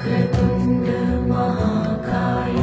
वक्रतुण्ड महाकाय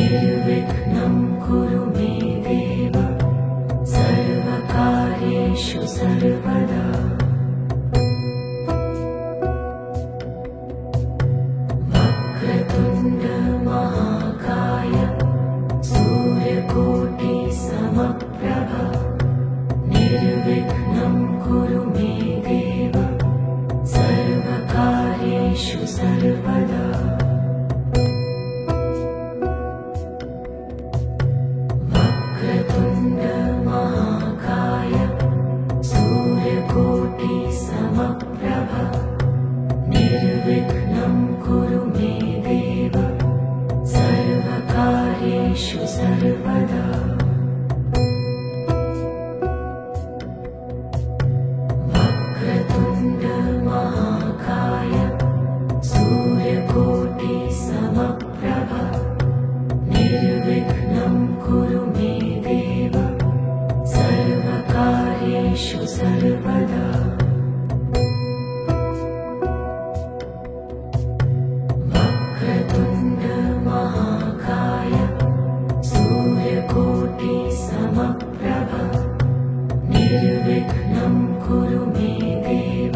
निर्विघ्नं कुरु मे देव सर्वकार्येषु सर्वदा। वक्रतुण्ड महाकाय सूर्यकोटि समप्रभ निर्विघ्नं कुरु मे देव सर्वकार्येषु सर्वदा। वक्रतुण्ड महाकाय सूर्यकोटि समप्रभ निर्विघ्नं कुरु मे देव सर्वकार्येषु सर्वदा। वक्रतुण्ड महाकाय सूर्यकोटि समप्रभ निर्विघ्नं कुरु मे देव सर्वकार्येषु सर्वदा। वक्रतुण्ड महाकाय सूर्यकोटि समप्रभ निर्विघ्नं कुरु मे देव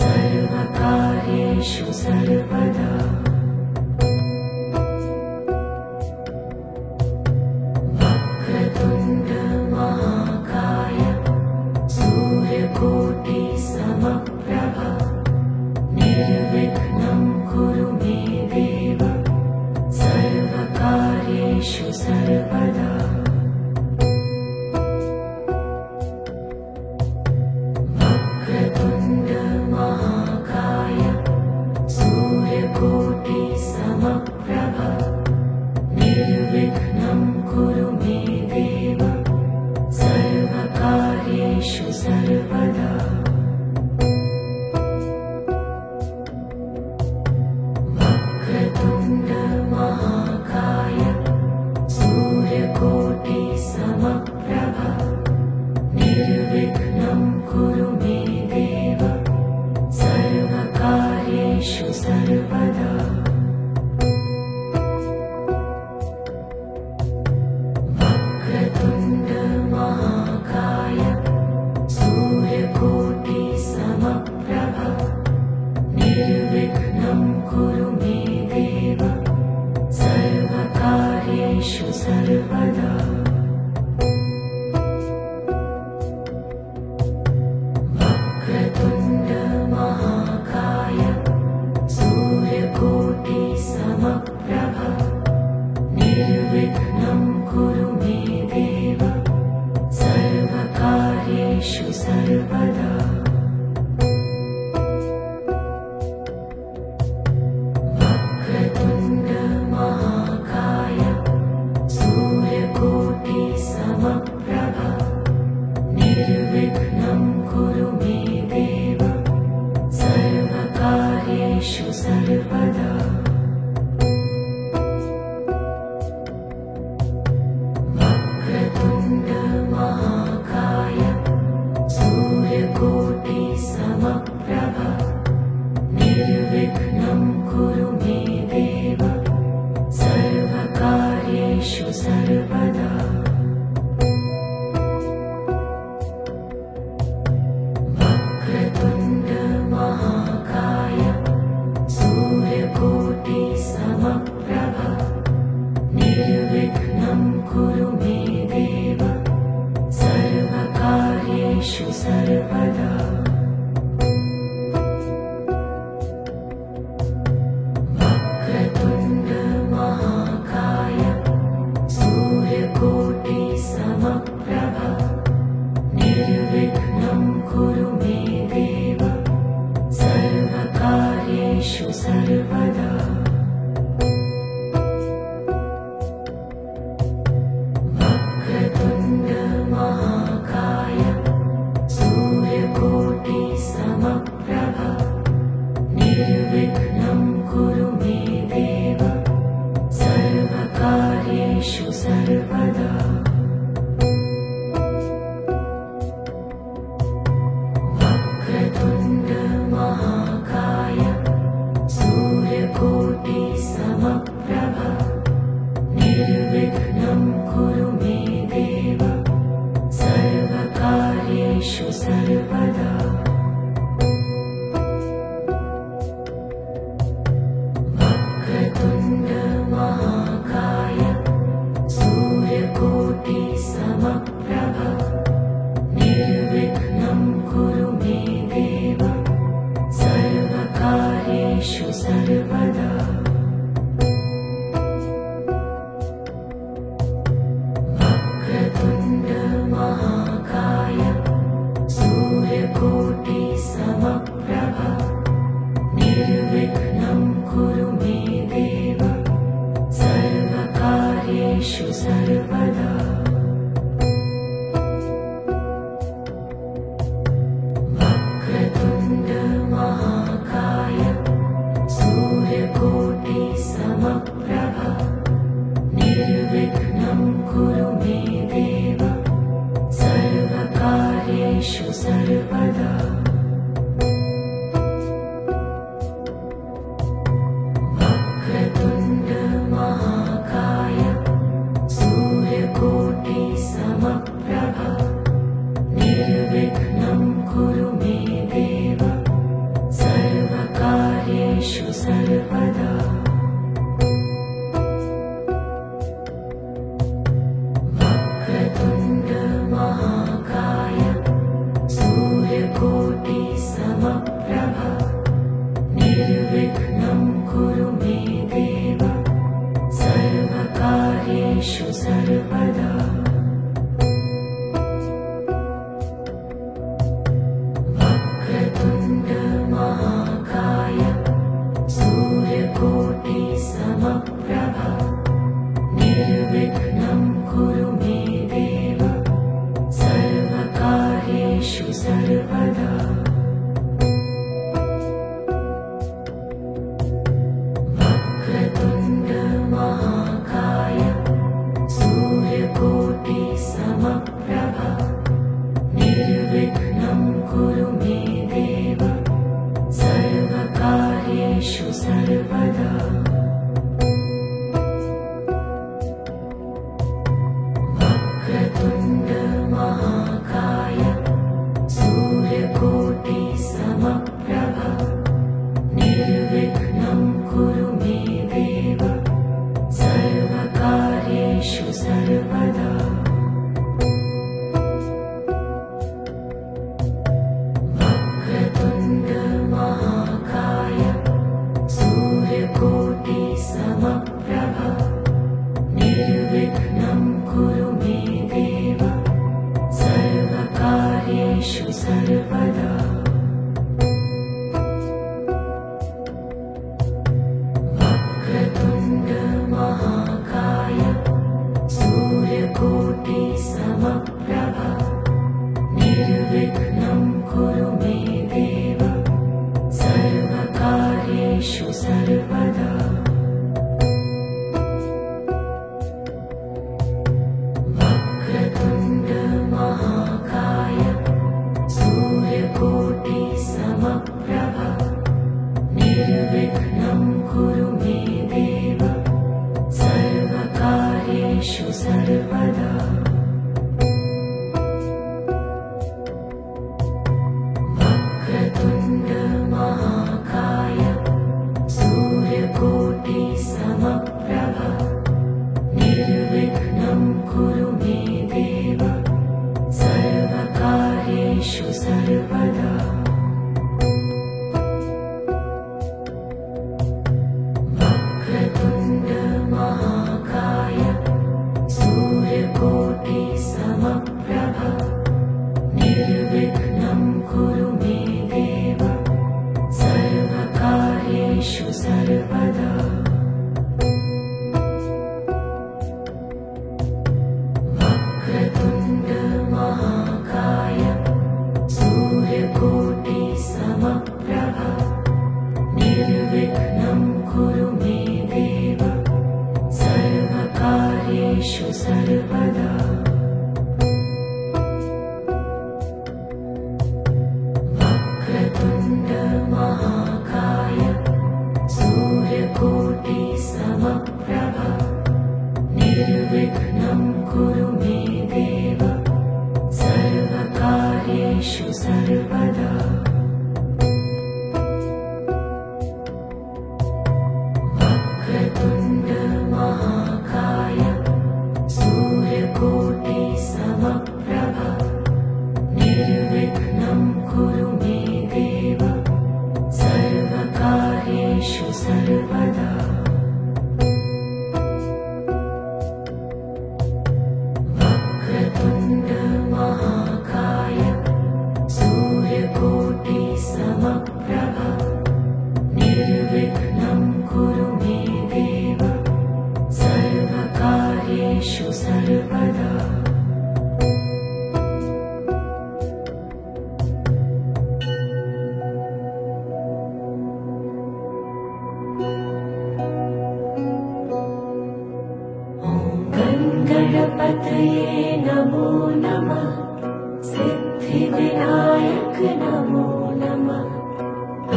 सर्वकार्येषु सर्वदा। वक्रतुण्ड महाकाय सूर्यकोटि समप्रभ निर्विघ्नं कुरु मे देव सर्वकार्येषु सर्वदा। वक्रतुण्ड महाकाय सूर्यकोटि समप्रभ निर्विघ्नं कुरु मे देव सर्वकार्येषु सर्वदा। वक्रतुण्ड महाकाय सूर्यकोटि समप्रभ निर्विघ्नं कुरु मे देव सर्वकार्येषु सर्वदा। वक्रतुण्ड महाकाय सूर्यकोटि समप्रभ निर्विघ्नं कुरु मे देव सर्वकार्येषु सर्वदा। वक्रतुण्ड महाकाय सूर्यकोटि समप्रभ निर्विघ्नं कुरु मे देव सर्वकार्येषु सर्वदा। वक्रतुण्ड महाकाय सूर्यकोटि समप्रभ निर्विघ्नं कुरु मे देव सर्वकार्येषु सर्वदा। वक्रतुण्ड महाकाय सूर्यकोटि समप्रभ निर्विघ्नं कुरु मे देव सर्वकार्येषु सर्वदा। वक्रतुण्ड महाकाय सूर्यकोटि समप्रभ निर्विघ्नं कुरु मे देव सर्वकार्येषु सर्वदा। वक्रतुण्ड महाकाय सूर्यकोटि समप्रभ निर्विघ्नं कुरु मे देव सर्वकार्येषु सर्वदा। कुरु मे देव सर्वकार्येषु सर्वदा वक्रतुण्ड महाकाय सूर्यकोटि समप्रभ निर्विघ्नं कुरु मे देव सर्वकार्येषु सर्वदा वक्रतुण्ड महाकाय सूर्यकोटि समप्रभ निर्विघ्नं कुरु मे देव सर्वकार्येषु सर्वदा वक्रतुण्ड महाकाय सूर्यकोटि समप्रभ निर्विघ्नं कुरु मे देव सर्वकार्येषु सर्वदा वक्रतुण्ड महाकाय सूर्यकोटि समप्रभ निर्विघ्नं कुरु मे देव सर्वकार्येषु सर्वदा वक्रतुण्ड महाकाय सूर्यकोटि समप्रभ निर्विघ्नं कुरु मे देव सर्वकार्येषु सर्वदा वक्रतुण्ड महाकाय सूर्यकोटि समप्रभ निर्विघ्नं कुरु मे देव सर्वकार्येषु सर्वदा वक्रतुण्ड महाकाय सूर्यकोटि समप्रभ निर्विघ्नं कुरु मे देव सर्वकार्येषु सर्वदा वक्रतुण्ड महाकाय सूर्यकोटि समप्रभ निर्विघ्नं कुरु मे देव सर्वकार्येषु सर्वदा वक्रतुण्ड महाकाय सूर्यकोटि समप्रभ निर्विघ्नं कुरु मे देव सर्वकार्येषु सर्वदा वक्रतुण्ड महाकाय सूर्यकोटि समप्रभ निर्विघ्नं कुरु मे देव सर्वकार्येषु सर्वदा वक्रतुण्ड महाकाय सूर्यकोटि समप्रभ निर्विघ्नं कुरु मे देव सर्वकार्येषु सर्वदा वक्रतुण्ड महाकाय सूर्यकोटि समप्रभ निर्विघ्नं कुरु मे देव सर्वकार्येषु सर्वदा वक्रतुण्ड महाकाय सूर्यकोटि समप्रभ निर्विघ्नं कुरु मे देव सर्वकार्येषु सर्वदा वक्रतुण्ड महाकाय सूर्यकोटि समप्रभ निर्विघ्नं कुरु मे देव सर्वकार्येषु सर्वदा वक्रतुण्ड महाकाय सूर्यकोटि समप्रभ निर्विघ्नं कुरु मे देव सर्वकार्येषु सर्वदा वक्रतुण्ड महाकाय सूर्यकोटि समप्रभ निर्विघ्नं कुरु मे देव सर्वकार्येषु सर्वदा वक्रतुण्ड महाकाय सूर्यकोटि समप्रभ निर्विघ्नं कुरु मे देव सर्वकार्येषु सर्वदा गणपतये नमो नमः सिद्धिविनायक नमो नमः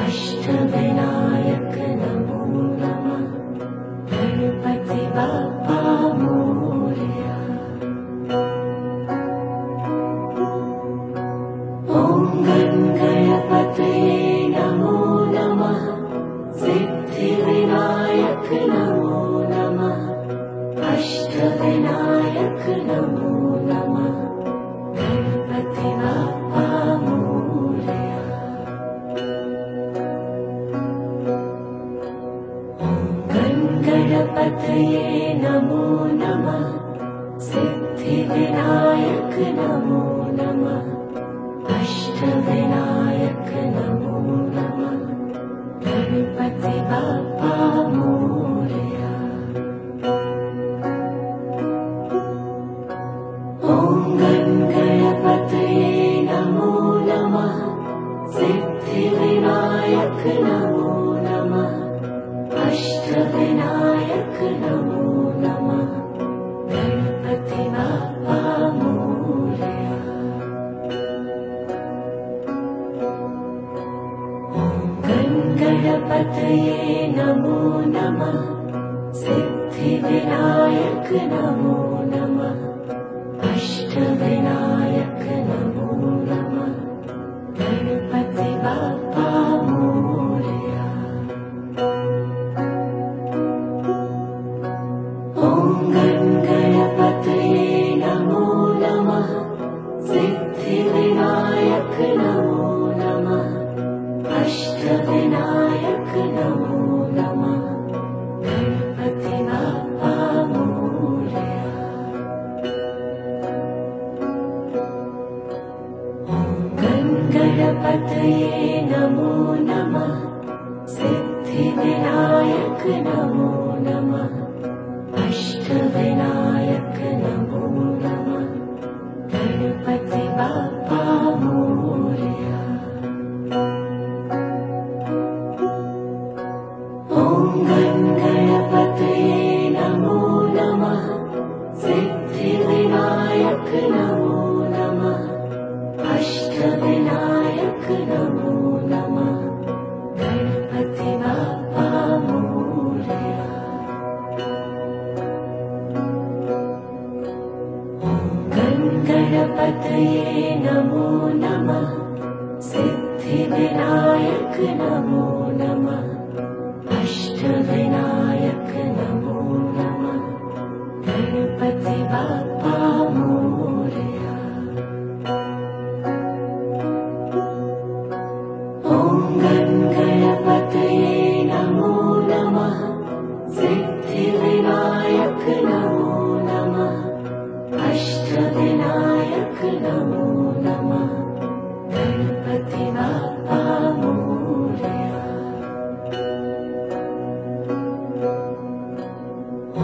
अष्टविनायक नमो नमः गणपति बाप्पा मोरया ॐ गणपतये नमो नमः सिद्धिविनायक नमो नमः अष्टविनायक नमो नमः गणपति बाप्पा मोरया ॐ गणपतये नमो नमः सिद्धिविनायक नमो नमः अष्टविनायक नमो नमः गणपति बाप्पा मोरया ॐ गणपतये नमो नमः सिद्धिविनायक नमो नमः अष्टविनायक नमो नमः गणपति बाप्पा मोरया ॐ गणपतये नमो नमः सिद्धिविनायक नमो नमः अष्टविनायक नमो नमः गणपति बाप्पा मोरया ॐ गणपतये नमो नमः सिद्धिविनायक नमो नमः अष्टविनायक नमो नमः गणपति बाप्पा मोरया गणपतये नमो नमः सिद्धिविनायक नमो नमः अष्टविनायक नमो नमः गणपति बाप्पा मोरया ॐ गणपतये नमो नमः सिद्धिविनायक नमो नमः अष्टविनायक नमो नमः गणपति बाप्पा मोरया ॐ गणपतये नमो नमः सिद्धिविनायक नमो नमः अष्टविनायक नमो नमः गणपति बाप्पा मोरया ॐ गणपतये नमो नमः सिद्धिविनायक नमो नमः अष्टविनायक नमो नमः गणपति बाप्पा मोरया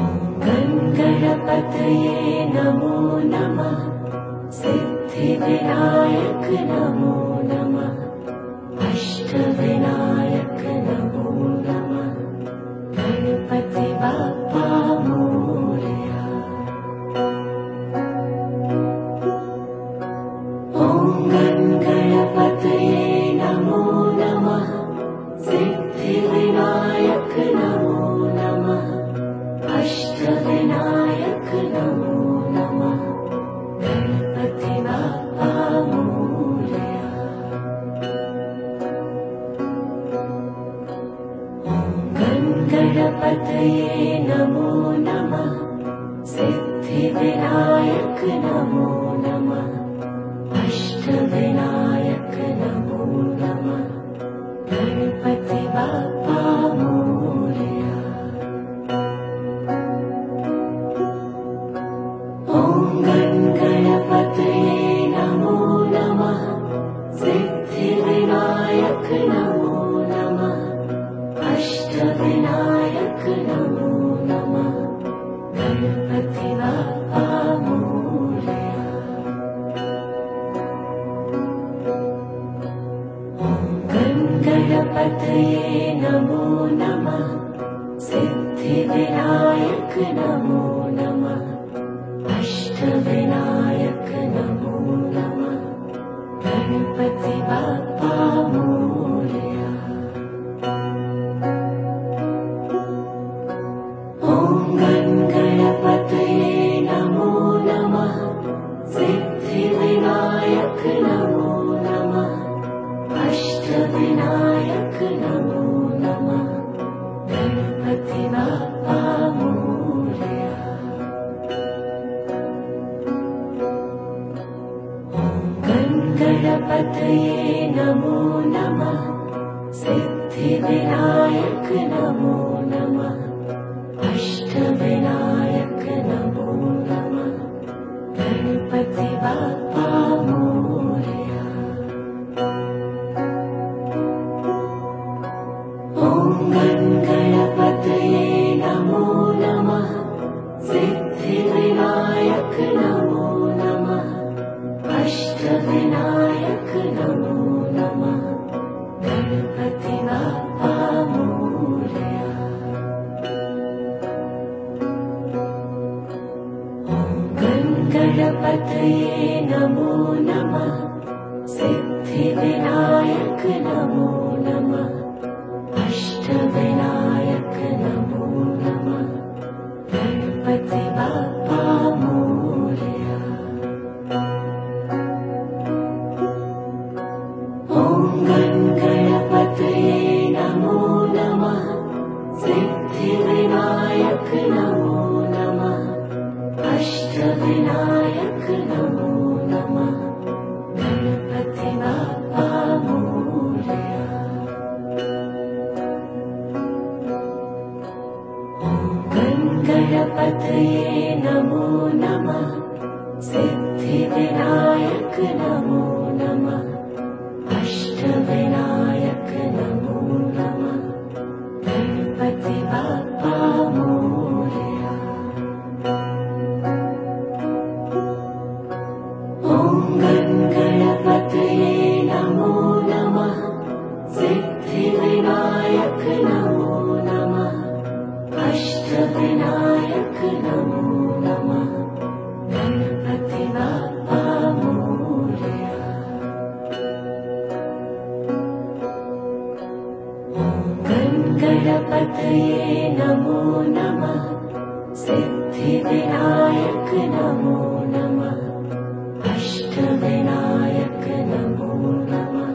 ॐ गणपतये नमो नमः सिद्धिविनायक नमो नमः अष्टविनायक नमो नमः गणपति बाप्पा मोरया ॐ गणपतये नमो नमः सिद्धिविनायक नमो नमः अष्टविनायक नमो नमः अष्टविनायक नमो नमः गणपति बाप्पा मोरया। ॐ गणपतये नमो नमः सिद्धिविनायक नमो नमः अष्टविनायक नमो नमः गणपति बाप्पा मोरया। गणपतये नमो नमः सिद्धिविनायक नमो नमः अष्टविनायक नमो नमः गणपति बाप्पा मोरया। ॐ गणपतये नमो नमः सिद्धिविनायक नमो नमः अष्टविनायक नमो नमः गणपति बाप्पा मोरया। ॐ गणपतये नमो नमः सिद्धिविनायक नमो नमः अष्टविनायक नमो नमः गणपति बाप्पा मोरया। ॐ गणपतये नमो नमः सिद्धिविनायक नमो नमः अष्टविनायक नमो नमः गणपति बाप्पा मोरया। ॐ गणपतये नमो नमः सिद्धिविनायक नमो नमः अष्टविनायक नमो नमः गणपति बाप्पा मोरया। ॐ गणपतये नमो नमः सिद्धिविनायक नमो नमः अष्टविनायक नमो नमः गणपति बाप्पा मोरया। ॐ गणपतये नमो नमः सिद्धिविनायक नमो नमः अष्टविनायक नमो नमः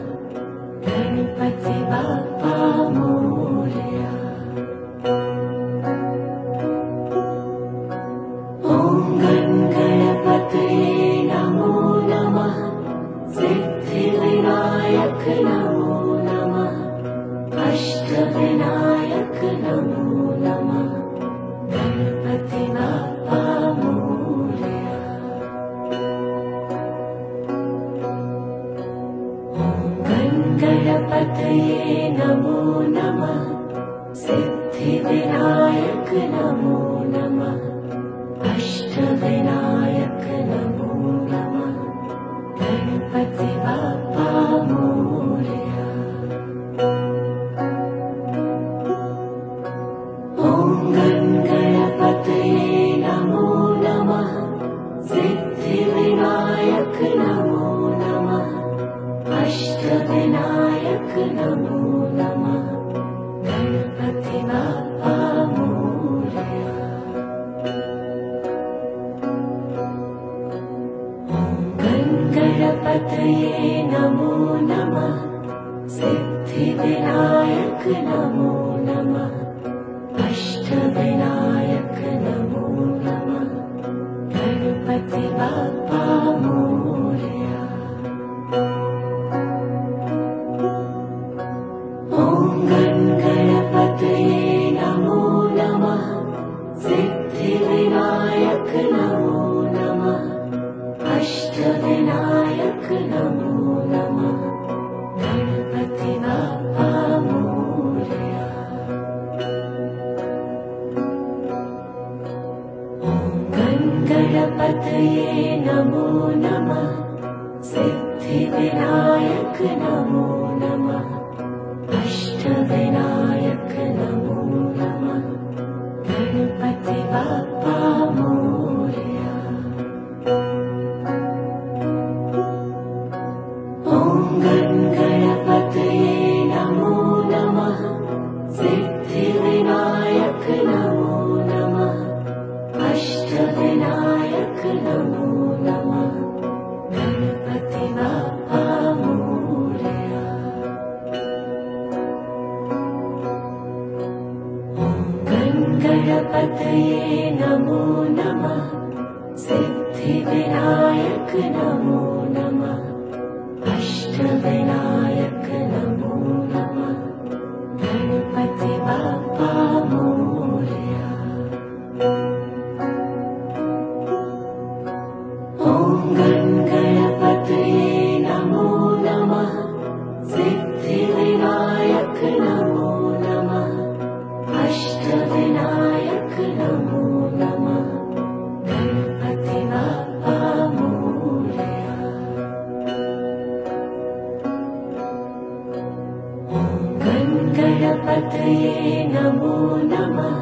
गणपति बाप्पा मोरया। ॐ गणपतये नमो नमः सिद्धिविनायक नमो नमः अष्टविनायक नमो नमः गणपति बाप्पा मोरया। ॐ गणपतये नमो नमः सिद्धिविनायक नमो नमः अष्टविनायक नमो नमः गणपति बाप्पा मोरया। ॐ गणपतये नमो नमः सिद्धिविनायक नमो नमः अष्टविनायक नमो नमः गणपति बाप्पा मोरया। ॐ गणपतये नमो नमः सिद्धिविनायक नमो नमः अष्टविनायक नमो नमः गणपति बाप्पा मोरया। ॐ गणपतये नमो नमः सिद्धिविनायक नमो नमः अष्टविनायक नमो नमः गणपति बाप्पा मोरया। ॐ गणपतये नमो नमः सिद्धिविनायक नमो नमः अष्टविनायक नमो नमः गणपति बाप्पा मोरया। ॐ गणपतये नमो नमः। सिद्धिविनायक नमो नमः। अष्टविनायक नमो नमः। गणपति बाप्पा मोरया। गणपतये नमो नमः। सिद्धिविनायक नमो नमः। अष्टविनायक नमो नमः। गणपति बाप्पा मोरया। ॐ गणपतये नमो नमः। सिद्धिविनायक नमो नमः। अष्टविनायक नमो नमः। गणपति बाप्पा मोरया। ॐ गणपतये नमो नमः।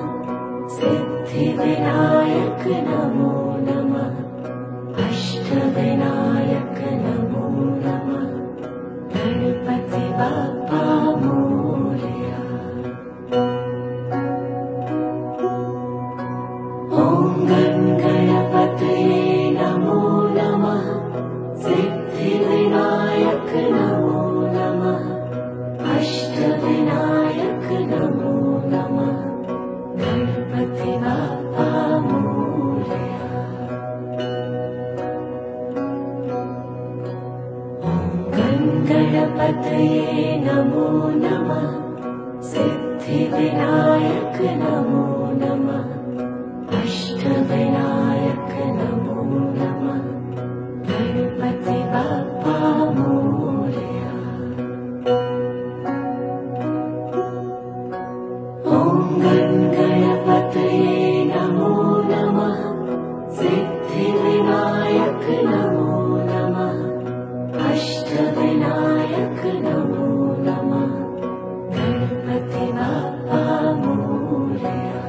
सिद्धिविनायक नमो नमः। अष्टविनायक नमो नमः। गणपति बाप्पा मोरया। ॐ गणपतये नमो नमः। सिद्धिविनायक नमो नमः। अष्टविनायक नमो नमः। गणपति बाप्पा मोरया। ॐ गणपतये नमो नमः। सिद्धिविनायक नमो नमः। अष्टविनायक नमो नमः। गणपति बाप्पा मोरया। ॐ गणपतये नमो नमः। सिद्धिविनायक नमो नमः। अष्टविनायक नमो नमः। गणपति बाप्पा मोरया।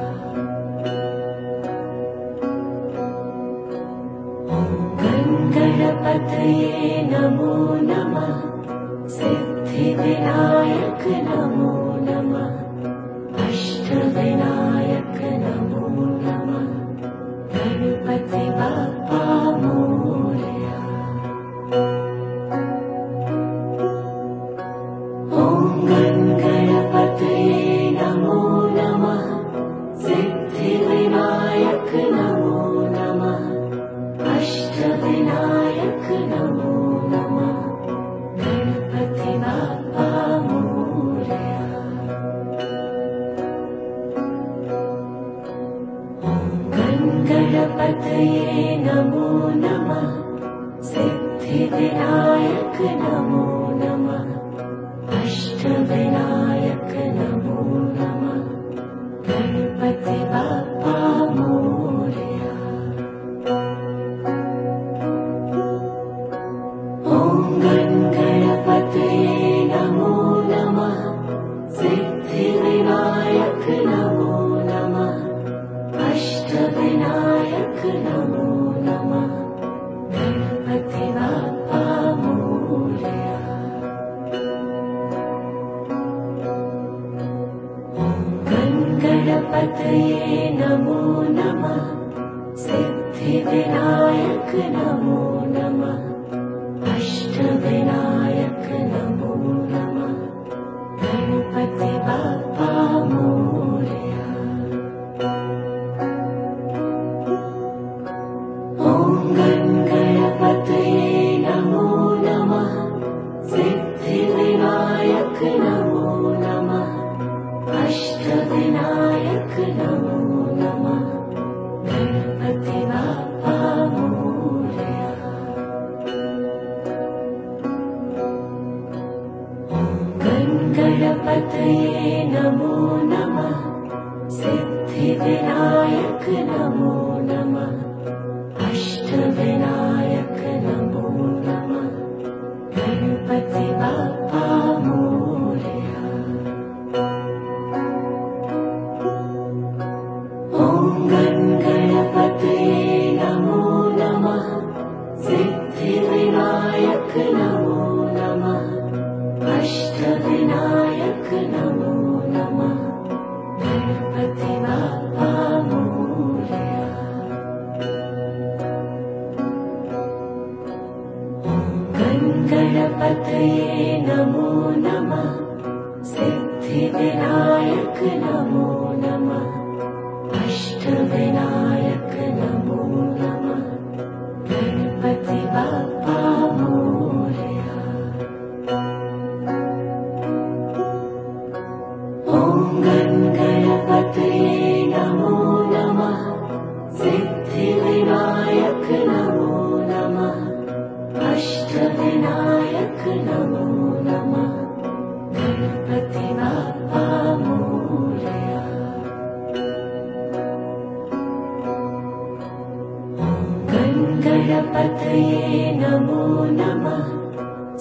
ॐ गणपतये नमो नमः। सिद्धिविनायक नमो नमः। अष्टविनायक नमो नमः। गणपति बाप्पा मोरया। ॐ गणपतये नमो नमः। सिद्धिविनायक नमो नमः। अष्टविनायक नमो नमः। गणपति बाप्पा मोरया। ॐ गणपतये नमो नमः। सिद्धिविनायक नमो नमः। अष्टविनायक नमो नमः। गणपति बाप्पा मोरया। ॐ गणपतये नमो नमः। सिद्धिविनायक नमो नमः। अष्टविनायक नमो नमः। गणपति बाप्पा मोरया। ॐ गणपतये नमो नमः। सिद्धिविनायक नमो नमः। अष्टविनायक नमो नमः। गणपति बाप्पा मोरया। ॐ गणपतये नमो नमः। सिद्धिविनायक नमो नमः। अष्टविनायक नमो नमः। गणपति बाप्पा मोरया। ॐ गणपतये नमो सिद्धिविनायक नमो नमः अष्टविनायक नमो नमः गणपति बाप्पा मोरया। गणपतये नमो नमः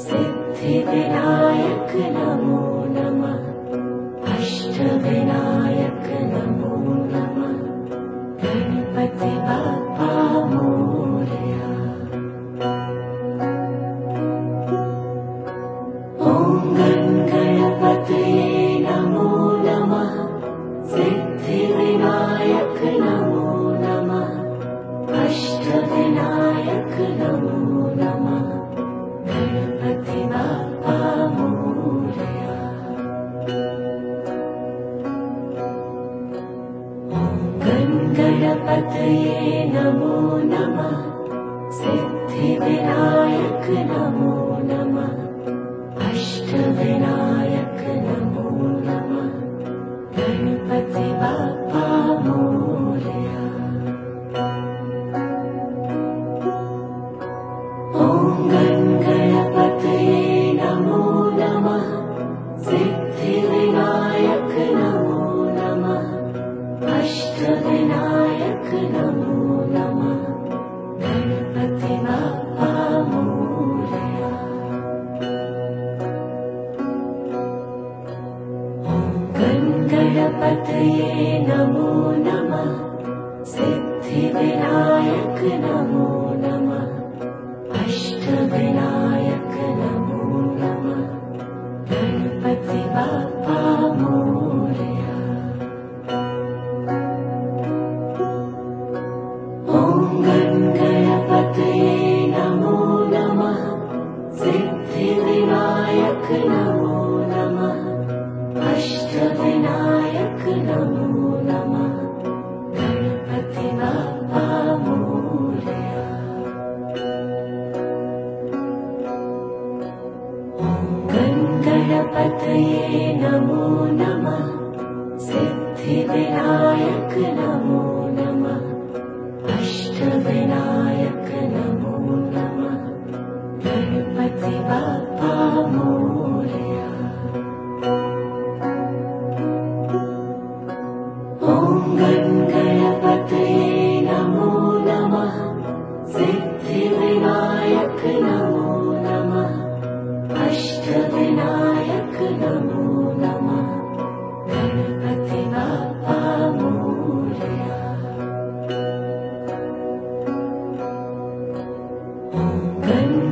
सिद्धिविनायक नमो नमः अष्टविनायक नमो नमः गणपति बाप्पा मोरया। ॐ गणपतये नमो नमः सिद्धिविनायक नमो नमः अष्टविनायक नमो नमः गणपति बाप्पा मोरया। गणपतये नमो नमः सिद्धिविनायक नमो नमः अष्टविनायक नमो नमः गणपति बाप्पा मोरया। ॐ गणपतये नमो नमः सिद्धिविनायक नमो नमः अष्टविनायक नमो नमः गणपति बाप्पा मोरया। गणपतये नमो नमः सिद्धिविनायक नमो नमः अष्टविनायक नमो नमः गणपति बाप्पा मोरया। ॐ गणपतये नमो नमः सिद्धिविनायक नमो नमः अष्टविनायक नमो नमः गणपति बाप्पा मोरया। गणपतये नमो नमः सिद्धिविनायक नमो नमः अष्टविनायक नमो नमः गणपति बाप्पा मोरया। ॐ गणपतये नमो नमः सिद्धिविनायक नमो नमः अष्टविनायक नमो नमः गणपति बाप्पा मोरया।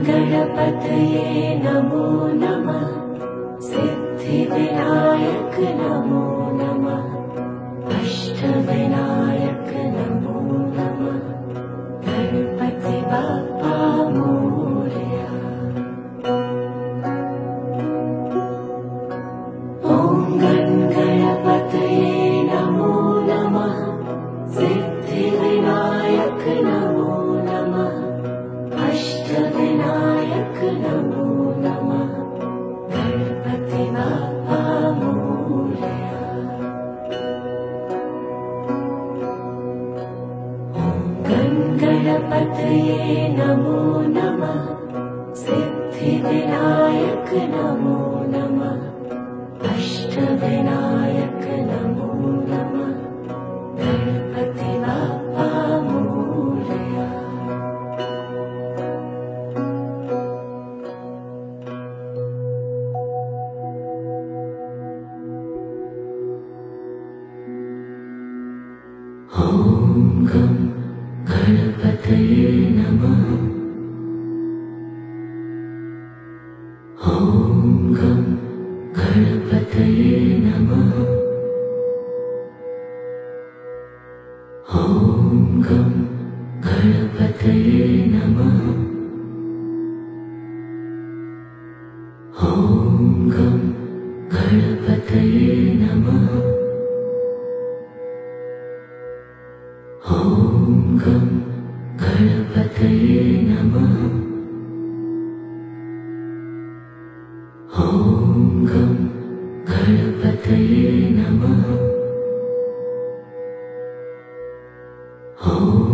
गणपतये नमो नमः सिद्धिविनायक नमो नमः अष्टविनायक नमो नमः गणपति बाप्पा मोरया। ॐ गणपतये नमो नमः सिद्धिविनायक नमो नमः अष्टविनायक नमो नमः गणपति बाप्पा मोरया। गणपतये नमो नमः सिद्धिविनायक नमो नमः अष्टविनायक नमो नमः गणपति बाप्पा मोरया। ॐ गणपतये नमः। ॐ गणपतये नमः। ॐ गणपतये नमः। ॐ गणपतये नमः। ॐ गणपतये नमः। ॐ गणपतये नमः। ॐ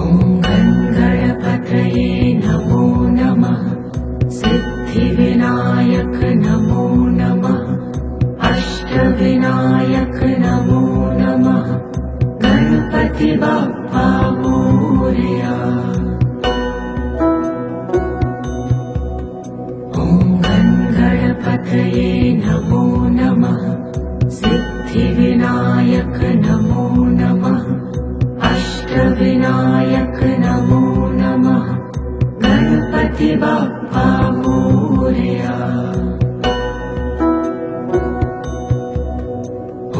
अष्टविनायक नमो नमः गणपति बाप्पा मोरया।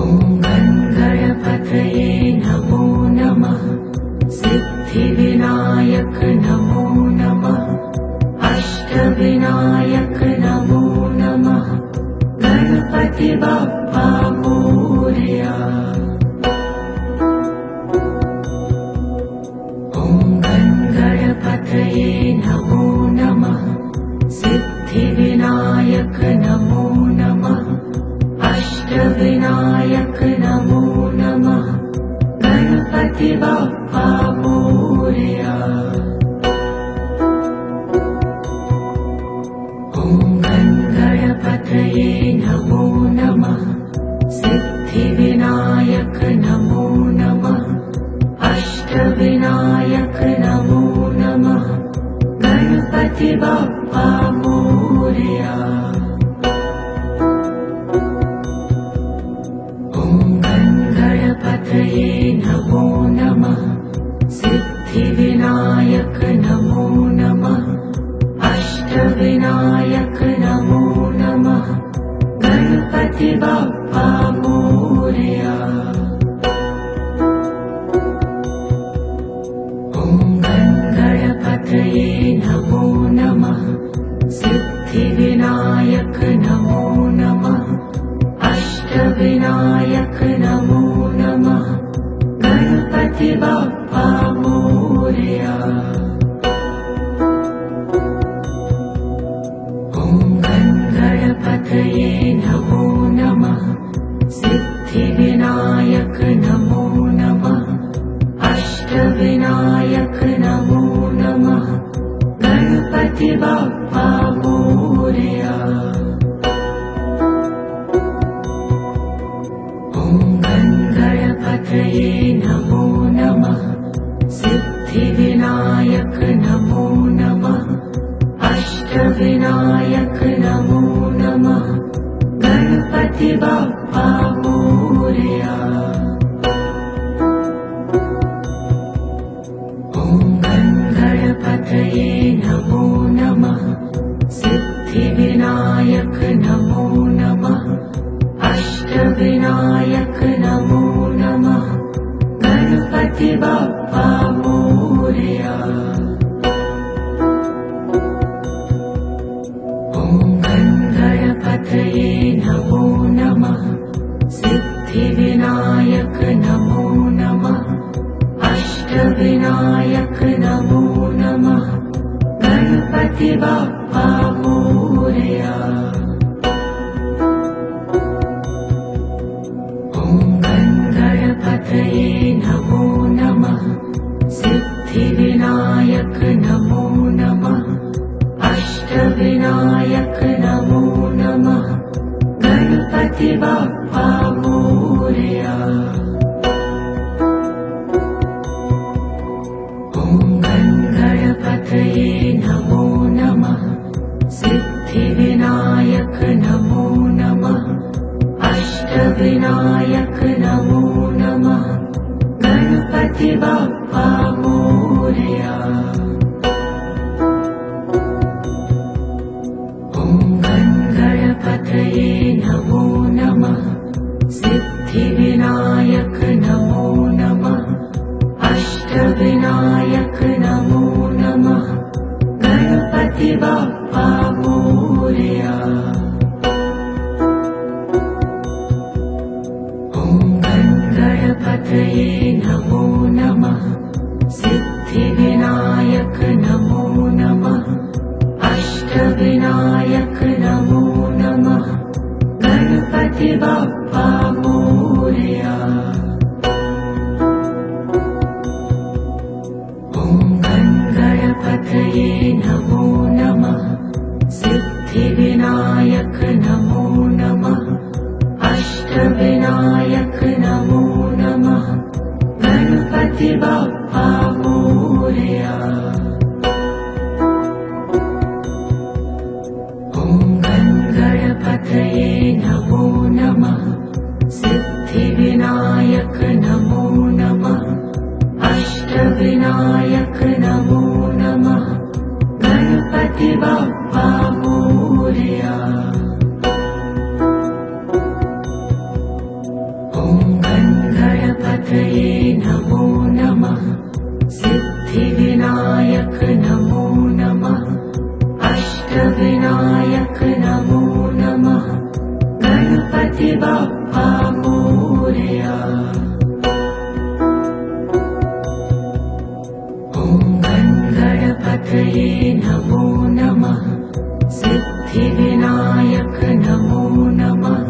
ॐ गणपतये नमो नमः सिद्धिविनायक नमो नमः अष्टविनायक नमो नमः गणपति बाप्पा मोरया। गणपतये नमो नमः सिद्धिविनायक नमो नमः अष्टविनायक नमो नमः गणपति बाप्पा मोरया। ॐ गणपतये नमो नमः सिद्धिविनायक नमो नमः अष्टविनायक नमो नमः गणपति बाप्पा मोरया। ॐ गणपतये नमो नमः सिद्धिविनायक नमो नमः अष्टविनायक नमो नमः गणपति बाप्पा मोरया। गणपतये नमो नमः सिद्धिविनायक नमो नमः अष्टविनायक नमो नमः गणपति बाप्पा मोरया। ॐ गणपतये नमो नमः सिद्धिविनायक नमो नमः अष्टविनायक नमो नमः गणपति बाप्पा मोरया। ॐ गणपतये नमो नमः सिद्धिविनायक नमो नमः अष्टविनायक नमो नमः गणपति बाप्पा मोरया। गणपतये नमो नमः सिद्धिविनायक नमो नमः अष्टविनायक नमो नमः गणपति बाप्पा मोरया। ॐ गणपतये नमो नमः सिद्धिविनायक नमो नमः अष्टविनायक नमो नमः गणपति बाप्पा मोरया। ॐ गणपतये नमो नमः सिद्धिविनायक नमो नमः अष्टविनायक नमो नमः गणपति बाप्पा मोरया। गणपतये नमो नमः सिद्धिविनायक नमो नमः अष्टविनायक नमो नमः गणपति बाप्पा मोरया। ॐ गणपतये नमो नमः सिद्धिविनायक नमो नमः अष्टविनायक नमो नमः गणपति बाप्पा मोरया। ॐ गणपतये नमो नमः सिद्धिविनायक नमो नमः अष्टविनायक नमो नमः गणपति बाप्पा मोरया। गणपतये नमो नमः सिद्धिविनायक नमो नमः अष्टविनायक नमो नमः गणपति बाप्पा मोरया। अष्टविनायक नमो नमः गणपति बाप्पा मोरया। ॐ गणपतये नमो नमः सिद्धिविनायक नमो नमः अष्टविनायक नमो नमः गणपति बाप्पा मोरया। गणपतये नमो नमः सिद्धिविनायक नमो नमः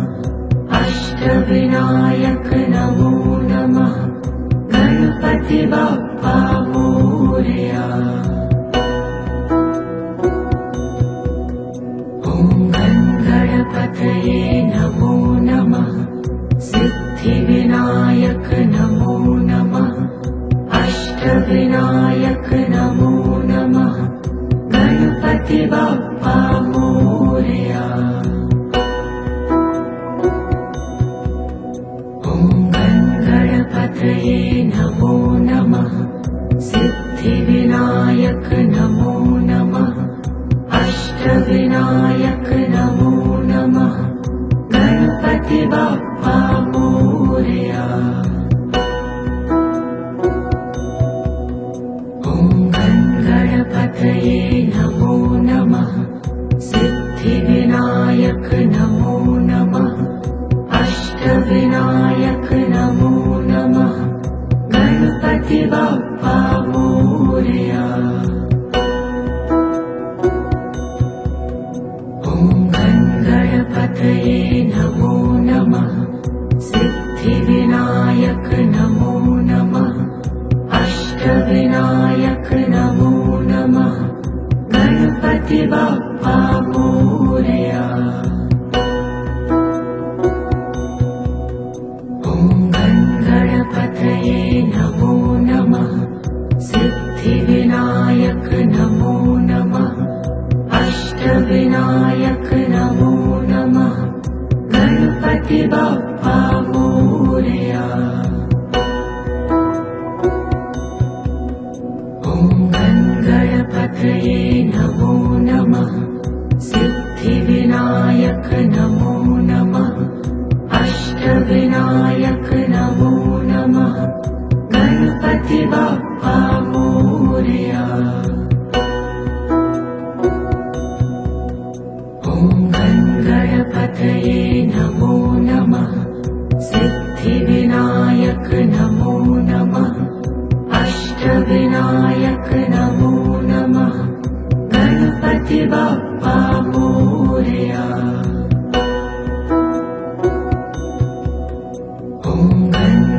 अष्टविनायक नमो नमः गणपति बाप्पा मोरया। ॐ गणपतये नमो नमः सिद्धिविनायक नमो नमः अष्टविनायक नमो नमः गणपति बाप्पा मोरया। ॐ गणपतये नमो नमः सिद्धिविनायक नमो नमः अष्टविनायक नमो नमः गणपति बाप्पा मोरया। गणपतये नमो नमः सिद्धिविनायक नमो नमः अष्टविनायक नमो नमः गणपति बाप्पा मोरया। ॐ गणपतये नमो नमः सिद्धिविनायक नमो नमः अष्टविनायक नमो नमः गणपति बाप्पा मोरया। ॐ गणपतये नमो नमः सिद्धिविनायक नमो नमः अष्टविनायक नमो नमः गणपति बाप्पा मोरया। गणपतये नमो नमः सिद्धिविनायक नमो नमः अष्टविनायक नमो नमः गणपति बाप्पा मोरया। ॐ गणपतये नमो नमः सिद्धिविनायक नमो नमः अष्टविनायक नमो नमः गणपति बाप्पा मोरया। ॐ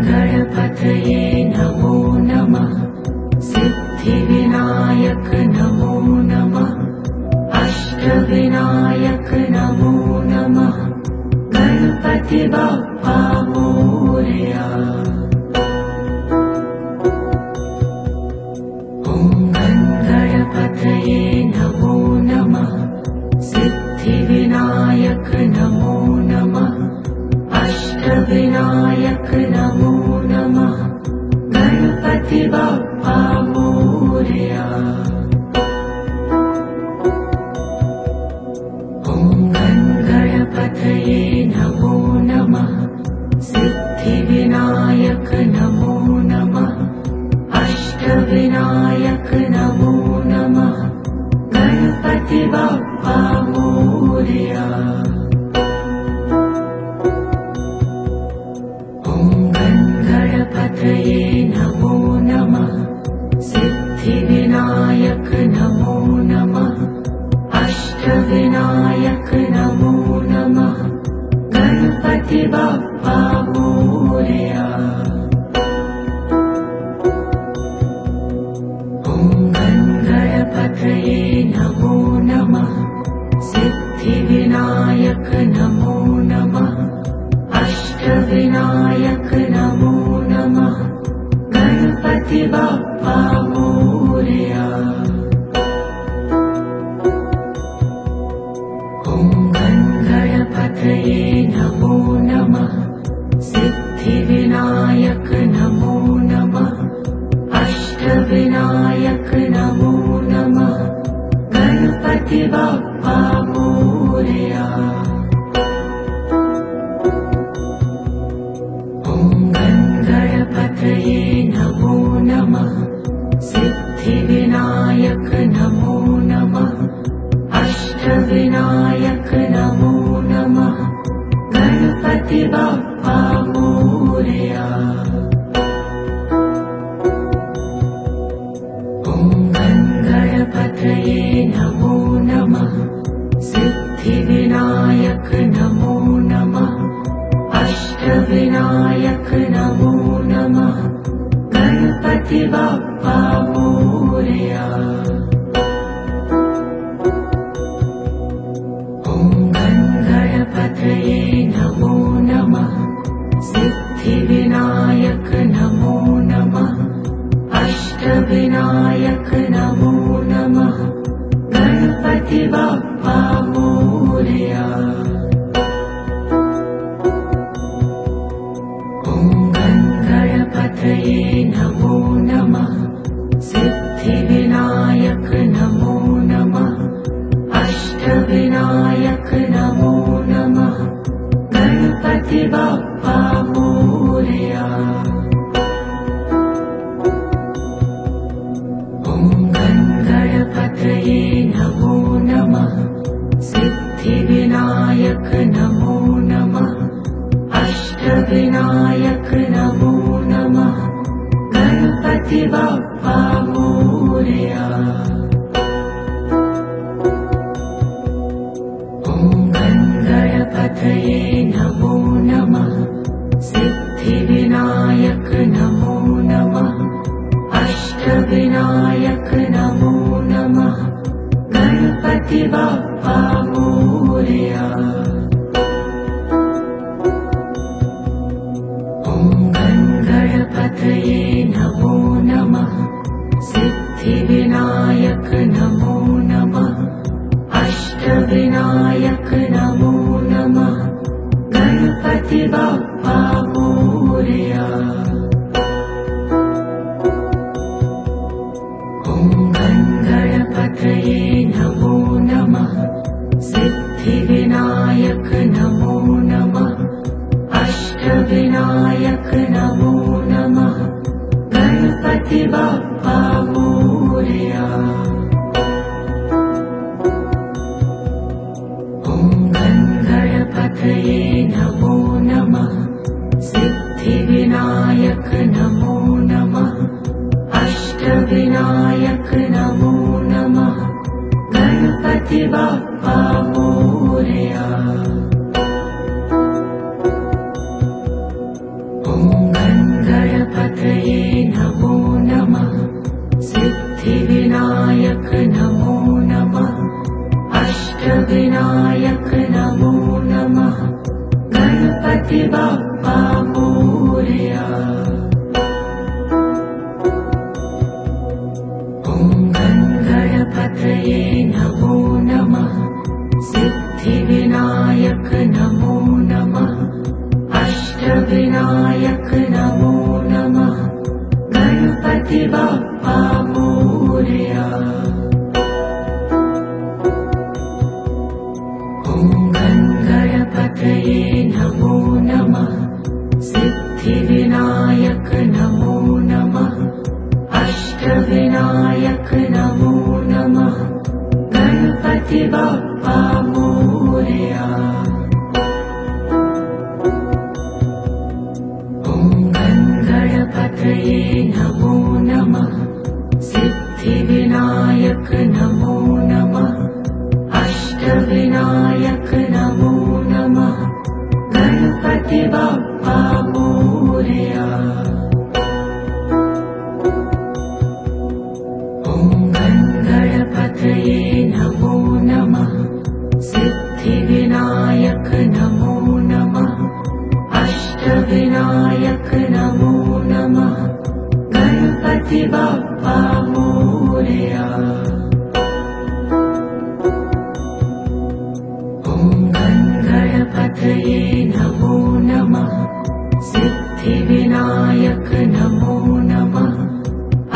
गणपतये नमो नमः सिद्धिविनायक नमो नमः अष्टविनायक नमो नमः गणपति बाप्पा मोरया। गणपतये नमो नमः सिद्धिविनायक नमो नमः अष्टविनायक नमो नमः गणपति बाप्पा मोरया। ॐ गणपतये नमो नमः सिद्धिविनायक नमो नमः अष्टविनायक नमो नमः गणपति बाप्पा मोरया। ॐ गणपतये नमो नमः सिद्धिविनायक नमो नमः अष्टविनायक नमो नमः गणपति बाप्पा मोरया। गणपतये नमो नमः सिद्धिविनायक नमो नमः अष्टविनायक नमो नमः गणपति बाप्पा मोरया। ॐ गणपतये नमो नमः सिद्धिविनायक नमो नमः अष्ट सिद्धिविनायक नमो नमः अष्टविनायक नमो नमः गणपति बाप्पा मोरया। ॐ गणपतये नमो नमः सिद्धिविनायक नमो नमः अष्टविनायक नमो नमः गणपति बाप्पा मोरया। ॐ गणपतये नमो नमः सिद्धिविनायक नमो नमः अष्टविनायक नमो नमः गणपति बाप्पा मोरया। ॐ गणपतये नमो नमः सिद्धिविनायक नमो नमः अष्टविनायक नमो नमः गणपति बाप्पा मोरया। ॐ गणपतये नमो नमः सिद्धिविनायक नमो नमः अष्टविनायक नमो नमः गणपति बाप्पा मोरया। ॐ गणपतये नमो नमः सिद्धिविनायक नमो नमः अष्टविनायक नमो नमः गणपति बाप्पा मोरया। ॐ गणपतये नमो नमः सिद्धिविनायक नमो नमः अष्टविनायक नमो नमः गणपति बाप्पा मोरया। ॐ गणपतये नमो नमः सिद्धिविनायक नमो नमः अष्टविनायक नमो नमः गणपति बाप्पा मोरया। ॐ गणपतये नमो नमः सिद्धिविनायक नमो नमः अष्टविनायक नमो नमः गणपति बाप्पा मोरया। ॐ गणपतये नमो नमः सिद्धिविनायक नमो नमः अष्टविनायक नमो नमः गणपति बाप्पा मोरया। ॐ गणपतये नमो नमः सिद्धिविनायक नमो नमः अष्टविनायक नमो नमः गणपति बाप्पा मोरया। ॐ गणपतये नमो नमः सिद्धिविनायक नमो नमः अष्टविनायक नमो नमः गणपति बाप्पा मोरया। ॐ गणपतये नमो नमः सिद्धिविनायक नमो नमः अष्टविनायक नमो नमः गणपति बाप्पा मोरया। ॐ गणपतये नमो नमः सिद्धिविनायक नमो नमः अष्टविनायक नमो नमः गणपति बाप्पा मोरया। ॐ गणपतये नमो नमः सिद्धिविनायक नमो नमः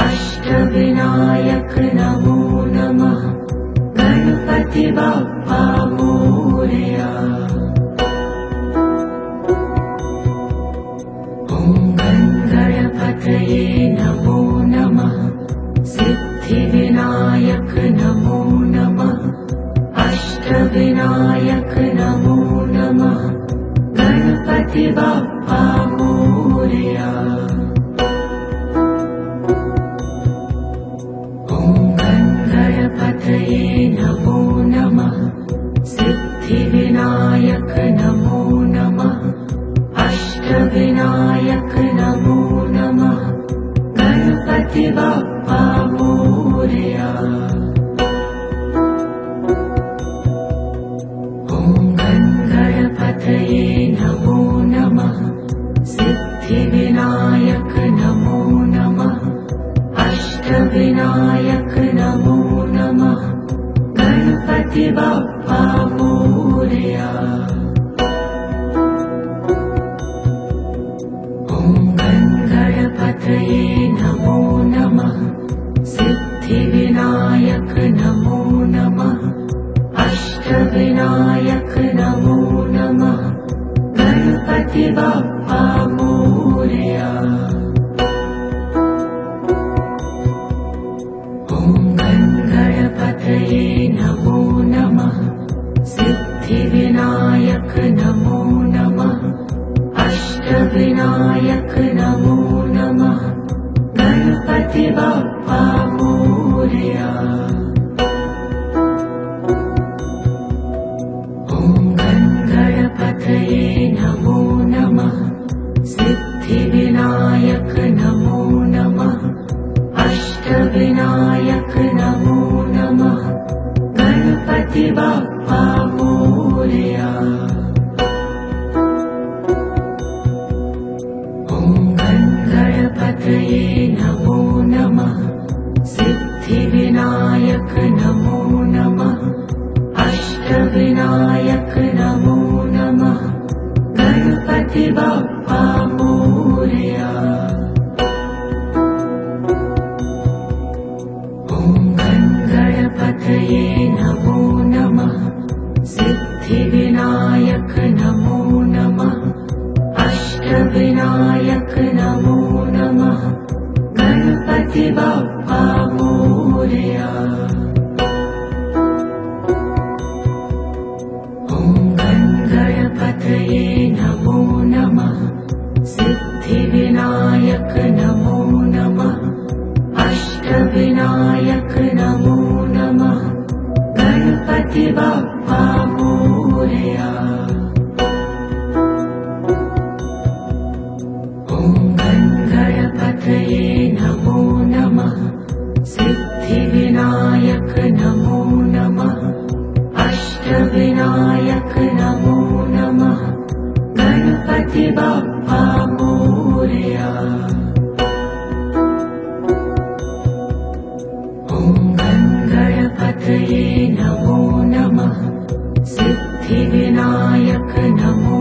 अष्टविनायक नमो नमः गणपति बाप्पा मोरया। ॐ गणपतये नमो नमः सिद्धिविनायक सिद्धिविनायक नमो नमः अष्टविनायक नमो नमः गणपति बाप्पा मोरया। ॐ गणपतये नमो नमः सिद्धिविनायक नमो नमः अष्टविनायक नमो नमः गणपति बाप्पा मोरया। ॐ गणपतये नमो नमः सिद्धिविनायक नमो नमः अष्टविनायक नमो नमः गणपति बाप्पा मोरया। ॐ गणपतये नमो नमः सिद्धिविनायक नमो नमः अष्टविनायक नमो नमः गणपति बाप्पा मोरया। ॐ गणपतये नमो नमः सिद्धिविनायक नमो नमः अष्टविनायक नमो नमः गणपति बाप्पा मोरया। ॐ गणपतये नमो नमः सिद्धिविनायक नमो नमः अष्टविनायक नमो नमः गणपति बाप्पा मोरया। ॐ गणपतये नमो नमः सिद्धिविनायक नमो नमः अष्टविनायक नमो नमः गणपति बाप्पा मोरया। ॐ गणपतये नमो नमः सिद्धिविनायक नमो नमः अष्टविनायक नमो नमः गणपति बाप्पा मोरया। ॐ गणपतये नमो नमः सिद्धिविनायक नमो नमः अष्टविनायक नमो नमः गणपति बाप्पा मोरया। ॐ गणपतये नमो नमः सिद्धिविनायक नमो नमः अष्टविनायक नमो नमः गणपति बाप्पा मोरया। ॐ गणपतये नमो नमः सिद्धिविनायक नमो